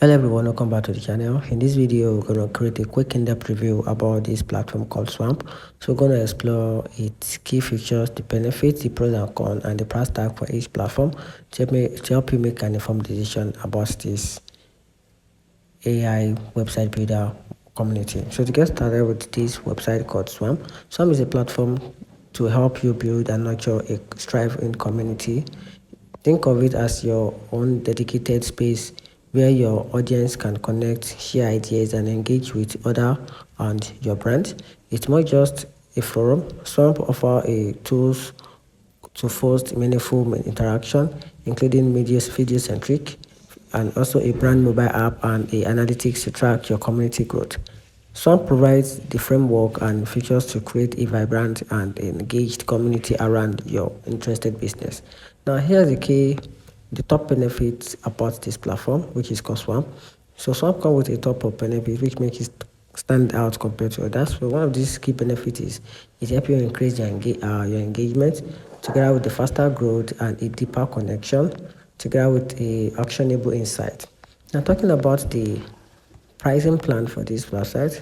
Hello everyone, welcome back to the channel. In this video, we're going to create a quick in-depth review about this platform called Swamp. So we're going to explore its key features, the benefits, the pros and cons, and the price tag for each platform to help you make an informed decision about this AI website builder community. So to get started with this website called Swamp, Swamp is a platform to help you build and nurture a thriving community. Think of it as your own dedicated space where your audience can connect, share ideas, and engage with other and your brand. It's not just a forum. Swamp offer a tools to foster meaningful interaction, including video centric, and also a brand mobile app and a analytics to track your community growth. Swamp provides the framework and features to create a vibrant and engaged community around your interested business. Now, here's the top benefits about this platform, which is called Swamp. So Swamp comes with a top of benefits, which makes it stand out compared to others. So one of these key benefits is it helps you increase your engagement together with the faster growth and a deeper connection together with a actionable insight. Now, talking about the pricing plan for this website,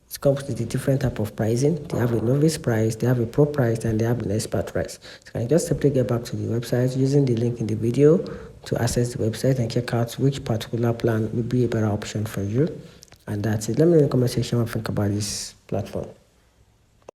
it comes with a different type of pricing. They have a novice price, they have a pro price, and they have an expert price. So I can just simply get back to the website using the link in the video to access the website and check out which particular plan will be a better option for you. And that's it. Let me know in the comment section what you think about this platform.